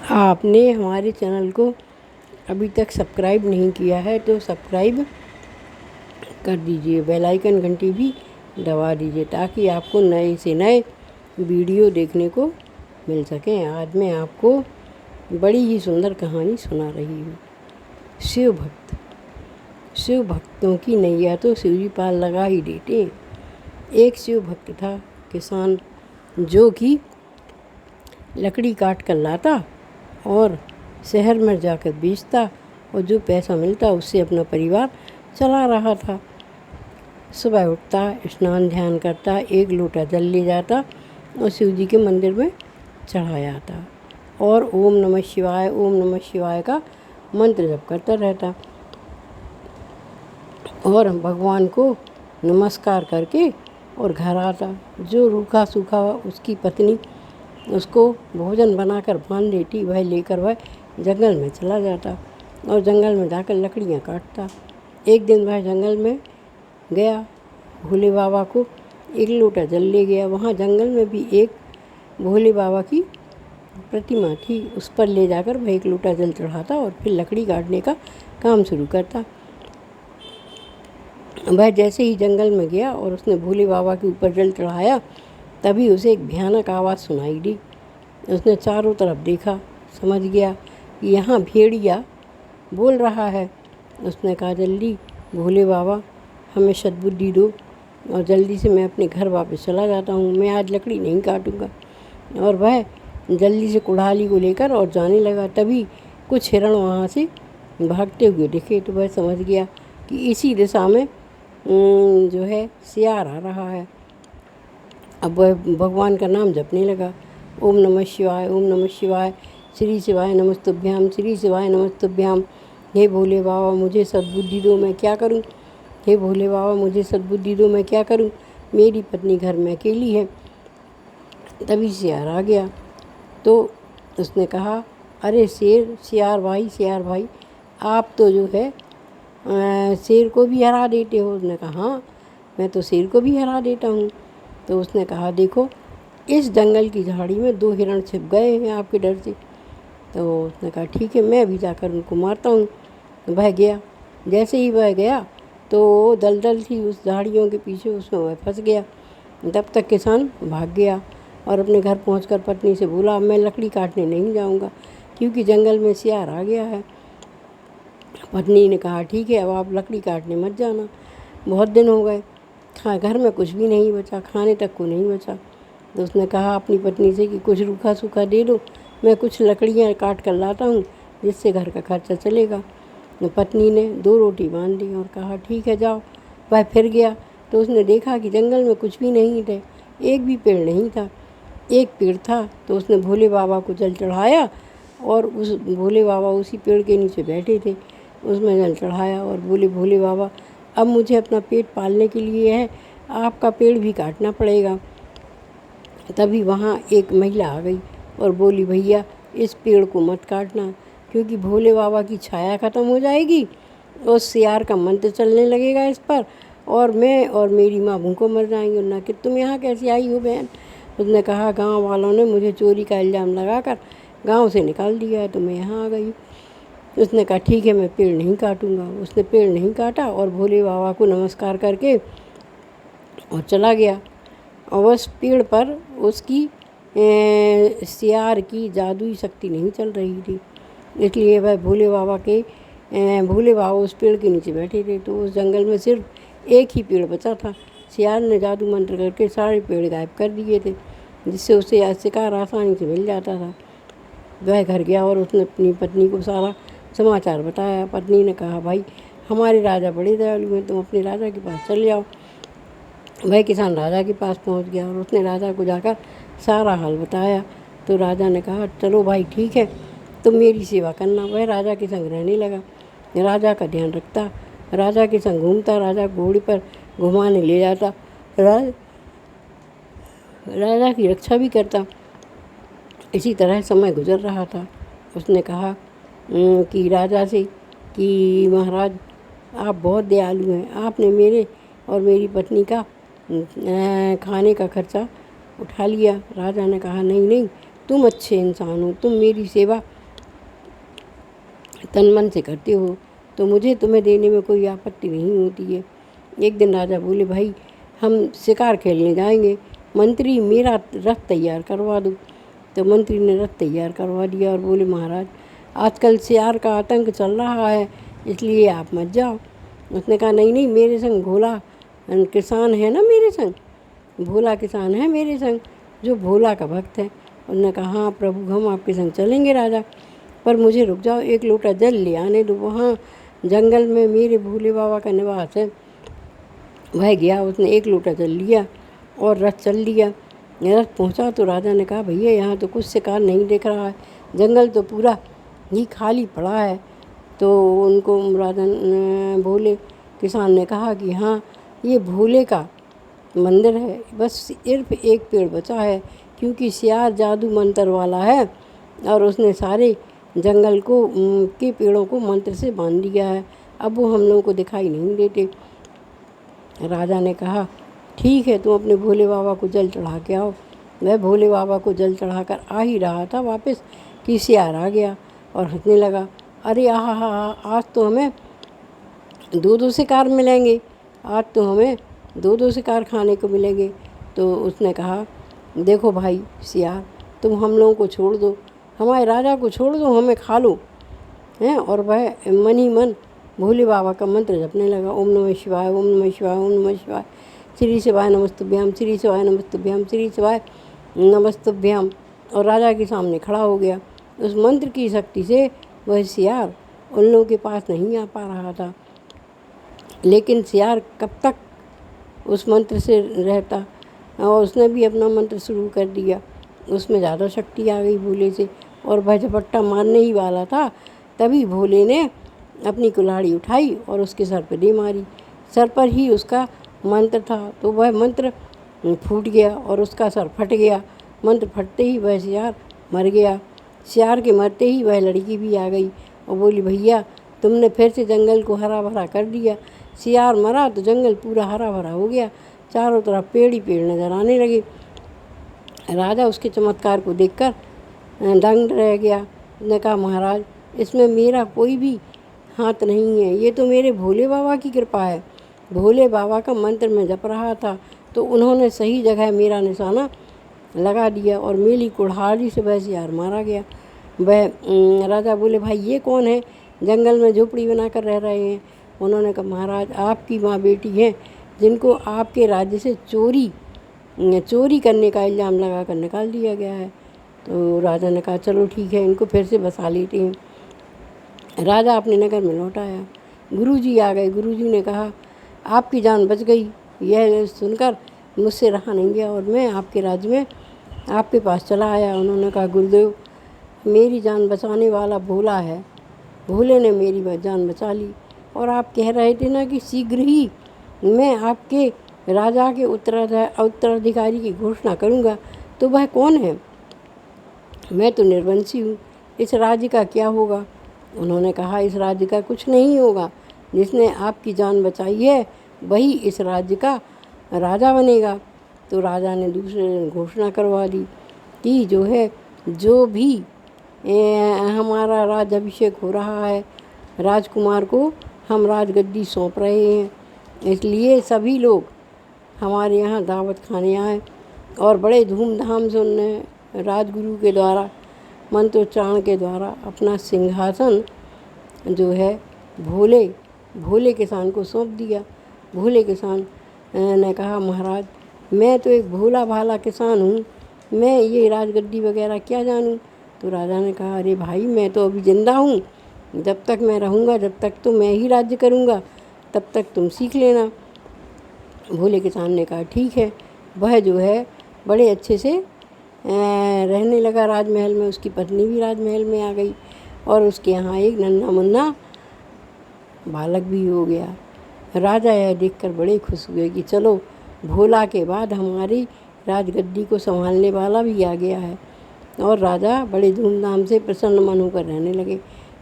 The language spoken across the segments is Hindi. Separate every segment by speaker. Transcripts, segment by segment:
Speaker 1: आपने हमारे चैनल को अभी तक सब्सक्राइब नहीं किया है तो सब्सक्राइब कर दीजिए, बेल आइकन घंटी भी दबा दीजिए ताकि आपको नए से नए वीडियो देखने को मिल सकें। आज मैं आपको बड़ी ही सुंदर कहानी सुना रही हूँ। शिव भक्त। शिव भक्तों की नैया तो शिव जी पार लगा ही देते हैं। एक शिव भक्त था किसान, जो कि लकड़ी काट कर लाता और शहर में जाकर बेचता और जो पैसा मिलता उससे अपना परिवार चला रहा था। सुबह उठता, स्नान ध्यान करता, एक लोटा जल ले जाता और शिव जी के मंदिर में चढ़ाया आता और ओम नमः शिवाय का मंत्र जप करता रहता और भगवान को नमस्कार करके और घर आता। जो रूखा सूखा उसकी पत्नी उसको भोजन बनाकर बांध देती, वह लेकर वह जंगल में चला जाता और जंगल में जाकर लकड़ियाँ काटता। एक दिन वह जंगल में गया, भोले बाबा को एक लोटा जल ले गया। वहाँ जंगल में भी एक भोले बाबा की प्रतिमा थी, उस पर ले जाकर वह एक लोटा जल चढ़ाता और फिर लकड़ी काटने का काम शुरू करता। वह जैसे ही जंगल में गया और उसने भोले बाबा के ऊपर जल चढ़ाया, तभी उसे एक भयानक आवाज़ सुनाई दी। उसने चारों तरफ देखा, समझ गया कि यहाँ भेड़िया बोल रहा है। उसने कहा, जल्दी भोले बाबा हमें सद्बुद्धि दो और जल्दी से मैं अपने घर वापस चला जाता हूँ, मैं आज लकड़ी नहीं काटूँगा। और वह जल्दी से कुल्हाड़ी को लेकर और जाने लगा। तभी कुछ हिरण वहाँ से भागते हुए दिखे तो वह समझ गया कि इसी दिशा में जो है सियार आ रहा है। अब वह भगवान का नाम जपने लगा, ओम नमः शिवाय, श्री शिवाय नमस्तुभ्याम, श्री शिवाय नमस्तुभ्याम। हे भोले बाबा मुझे सद्बुद्धि दो, मैं क्या करूं? हे भोले बाबा मुझे सद्बुद्धि दो, मैं क्या करूं? मेरी पत्नी घर में अकेली है। तभी सियार आ गया तो उसने कहा, अरे सियार भाई आप तो जो है शेर को भी हरा देते हो। उसने कहा, हाँ मैं तो शेर को भी हरा देता हूँ। तो उसने कहा, देखो इस जंगल की झाड़ी में 2 हिरण छिप गए हैं आपके डर से। तो उसने कहा, ठीक है मैं अभी जाकर उनको मारता हूँ। वह गया, जैसे ही वह गया तो दलदल थी उस झाड़ियों के पीछे, उसमें वह फंस गया। तब तक किसान भाग गया और अपने घर पहुंचकर पत्नी से बोला, मैं लकड़ी काटने नहीं जाऊंगा क्योंकि जंगल में सियार आ गया है। पत्नी ने कहा, ठीक है अब आप लकड़ी काटने मत जाना, बहुत दिन हो गए, घर में कुछ भी नहीं बचा, खाने तक को नहीं बचा। तो उसने कहा अपनी पत्नी से कि कुछ रूखा सूखा दे दो, मैं कुछ लकड़ियाँ काट कर लाता हूँ जिससे घर का खर्चा चलेगा। तो पत्नी ने 2 रोटी बांध दी और कहा, ठीक है जाओ। वह फिर गया तो उसने देखा कि जंगल में कुछ भी नहीं थे, एक भी पेड़ नहीं था। एक पेड़ था तो उसने भोले बाबा को जल चढ़ाया और उस भोले बाबा उसी पेड़ के नीचे बैठे थे, उसमें जल चढ़ाया और बोले, भोले बाबा अब मुझे अपना पेट पालने के लिए है, आपका पेड़ भी काटना पड़ेगा। तभी वहाँ एक महिला आ गई और बोली, भैया इस पेड़ को मत काटना क्योंकि भोले बाबा की छाया ख़त्म हो जाएगी और सियार का मंत्र चलने लगेगा इस पर और मैं और मेरी माँ भूखों मर जाएंगे। ना कि तुम यहाँ कैसे आई हो बहन? उसने कहा, गांव वालों ने मुझे चोरी का इल्ज़ाम लगाकर गांव से निकाल दिया है तो मैं यहाँ आ गई। उसने कहा, ठीक है मैं पेड़ नहीं काटूँगा। उसने पेड़ नहीं काटा और भोले बाबा को नमस्कार करके और चला गया। और उस पेड़ पर उसकी सियार की जादुई शक्ति नहीं चल रही थी, इसलिए वह भोले बाबा उस पेड़ के नीचे बैठे थे। तो उस जंगल में सिर्फ एक ही पेड़ बचा था। सियार ने जादू मंत्र करके सारे पेड़ गायब कर दिए थे, जिससे उसे शिकार आसानी से मिल जाता था। वह घर गया और उसने अपनी पत्नी को सारा समाचार बताया। पत्नी ने कहा, भाई हमारे राजा बड़े दयालु हैं, तुम अपने राजा के पास चले जाओ। वह किसान राजा के पास पहुंच गया और उसने राजा को जाकर सारा हाल बताया। तो राजा ने कहा, चलो भाई ठीक है तुम मेरी सेवा करना। वह राजा के संग रहने लगा, राजा का ध्यान रखता, राजा के संग घूमता, राजा घोड़े पर घुमाने ले जाता, राजा की रक्षा भी करता। इसी तरह समय गुजर रहा था। उसने कहा कि राजा से कि महाराज आप बहुत दयालु हैं, आपने मेरे और मेरी पत्नी का खाने का खर्चा उठा लिया। राजा ने कहा, नहीं तुम अच्छे इंसान हो, तुम मेरी सेवा तन मन से करते हो, तो मुझे तुम्हें देने में कोई आपत्ति नहीं होती है। एक दिन राजा बोले, भाई हम शिकार खेलने जाएंगे, मंत्री मेरा रथ तैयार करवा दो। तो मंत्री ने रथ तैयार करवा दिया और बोले, महाराज आजकल सियार का आतंक चल रहा है, इसलिए आप मत जाओ। उसने कहा, नहीं नहीं, मेरे संग भोला किसान है ना, मेरे संग भोला किसान है मेरे संग, जो भोला का भक्त है। उन्होंने कहा, हाँ प्रभु, हम आपके संग चलेंगे राजा, पर मुझे रुक जाओ, एक लोटा जल ले आने दो, वहाँ जंगल में मेरे भोले बाबा का निवास है। वह गया, उसने एक लोटा जल लिया और रथ चल लिया। रथ पहुँचा तो राजा ने कहा, भैया यहाँ तो कुछ शिकार नहीं दिख रहा है, जंगल तो पूरा ही खाली पड़ा है। तो उनको राजा भोले किसान ने कहा कि हाँ, ये भोले का मंदिर है, बस सिर्फ एक पेड़ बचा है, क्योंकि सियार जादू मंत्र वाला है और उसने सारे जंगल को के पेड़ों को मंत्र से बांध दिया है, अब वो हम लोगों को दिखाई नहीं देते। राजा ने कहा, ठीक है, तुम अपने भोले बाबा को जल चढ़ा के आओ। वह भोले बाबा को जल चढ़ाकर आ ही रहा था वापस कि सियार आ गया और हंसने लगा, अरे आहा हा, आज तो हमें दो दो शिकार मिलेंगे, आज तो हमें दो दो शिकार खाने को मिलेंगे। तो उसने कहा, देखो भाई सियार, तुम हम लोगों को छोड़ दो, हमारे राजा को छोड़ दो, हमें खा लो हैं। और वह मन ही मन भोले बाबा का मंत्र जपने लगा, ओम नमः शिवाय, ओम नमः शिवाय, ओम नमः शिवाय, श्री शिवाय नमस्तुभ्याम, श्री शिवाय नमस्तुभ्याम, श्री शिवाय नमस्तुभ्याम। और राजा के सामने खड़ा हो गया। उस मंत्र की शक्ति से वह सियार उन लोगों के पास नहीं आ पा रहा था, लेकिन सियार कब तक उस मंत्र से रहता, और उसने भी अपना मंत्र शुरू कर दिया। उसमें ज़्यादा शक्ति आ गई भोले से, और वह झपट्टा मारने ही वाला था, तभी भोले ने अपनी कुल्हाड़ी उठाई और उसके सर पर दे मारी। सर पर ही उसका मंत्र था, तो वह मंत्र फूट गया और उसका सर फट गया। मंत्र फटते ही वह सियार मर गया। सियार के मरते ही वह लड़की भी आ गई और बोली, भैया तुमने फिर से जंगल को हरा भरा कर दिया। सियार मरा तो जंगल पूरा हरा भरा हो गया, चारों तरफ पेड़ ही पेड़ नजर आने लगे। राजा उसके चमत्कार को देखकर दंग रह गया। उसने कहा, महाराज इसमें मेरा कोई भी हाथ नहीं है, ये तो मेरे भोले बाबा की कृपा है। भोले बाबा का मंत्र मैं जप रहा था तो उन्होंने सही जगह मेरा निशाना लगा दिया और मेरी कुल्हाड़ी से वह सियार मारा गया। वह राजा बोले, भाई ये कौन है, जंगल में झोपड़ी बनाकर रह रहे हैं। उन्होंने कहा, महाराज आपकी माँ बेटी हैं, जिनको आपके राज्य से चोरी करने का इल्ज़ाम लगा कर निकाल दिया गया है। तो राजा ने कहा, चलो ठीक है, इनको फिर से बसा लेते हैं। राजा अपने नगर में लौट आया। गुरुजी आ गए। गुरुजी ने कहा, आपकी जान बच गई। यह सुनकर मुझसे रहा नहीं गया और मैं आपके राज्य में आपके पास चला आया। उन्होंने कहा, गुरुदेव मेरी जान बचाने वाला भोला है, भोले ने मेरी जान बचा ली, और आप कह रहे थे ना कि शीघ्र ही मैं आपके राजा के उत्तराधिकारी की घोषणा करूंगा, तो वह कौन है? मैं तो निर्वंशी हूँ, इस राज्य का क्या होगा? उन्होंने कहा, इस राज्य का कुछ नहीं होगा, जिसने आपकी जान बचाई है वही इस राज्य का राजा बनेगा। तो राजा ने दूसरे दिन घोषणा करवा दी कि जो भी हमारा राज्याभिषेक हो रहा है, राजकुमार को हम राजगद्दी सौंप रहे हैं, इसलिए सभी लोग हमारे यहाँ दावत खाने आए और बड़े धूमधाम से उन्होंने राजगुरु के द्वारा मंत्रोच्चारण के द्वारा अपना सिंहासन जो है भोले किसान को सौंप दिया। भोले किसान ने कहा, महाराज मैं तो एक भोला भाला किसान हूँ, मैं ये राजगद्दी वगैरह क्या जानूँ? तो राजा ने कहा, अरे भाई मैं तो अभी जिंदा हूँ, जब तक मैं रहूँगा जब तक तो मैं ही राज्य करूँगा, तब तक तुम सीख लेना। भोले किसान ने कहा, ठीक है। वह जो है बड़े अच्छे से रहने लगा राजमहल में। उसकी पत्नी भी राजमहल में आ गई और उसके यहाँ एक नन्हा मुन्ना बालक भी हो गया। राजा यह देखकर बड़े खुश हुए कि चलो भोला के बाद हमारी राजगद्दी को संभालने वाला भी आ गया है। और राजा बड़े धूमधाम से प्रसन्न मन होकर रहने लगे।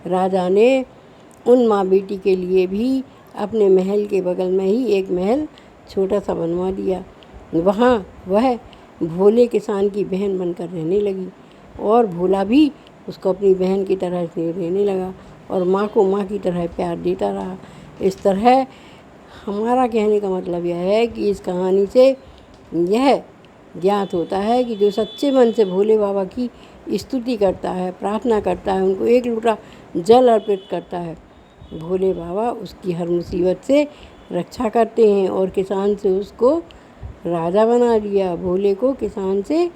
Speaker 1: राजा ने उन माँ बेटी के लिए भी अपने महल के बगल में ही एक महल छोटा सा बनवा दिया। वहाँ वह भोले किसान की बहन बनकर रहने लगी और भोला भी उसको अपनी बहन की तरह स्नेह देने लगा और माँ को माँ की तरह प्यार देता रहा। इस तरह हमारा कहने का मतलब यह है कि इस कहानी से यह ज्ञात होता है कि जो सच्चे मन से भोले बाबा की स्तुति करता है, प्रार्थना करता है, उनको एक लोटा जल अर्पित करता है, भोले बाबा उसकी हर मुसीबत से रक्षा करते हैं। और किसान से उसको राजा बना दिया, भोले को किसान से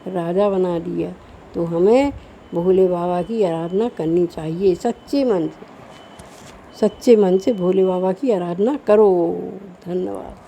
Speaker 1: राजा बना दिया। तो हमें भोले बाबा की आराधना करनी चाहिए सच्चे मन से। सच्चे मन से भोले बाबा की आराधना करो। धन्यवाद।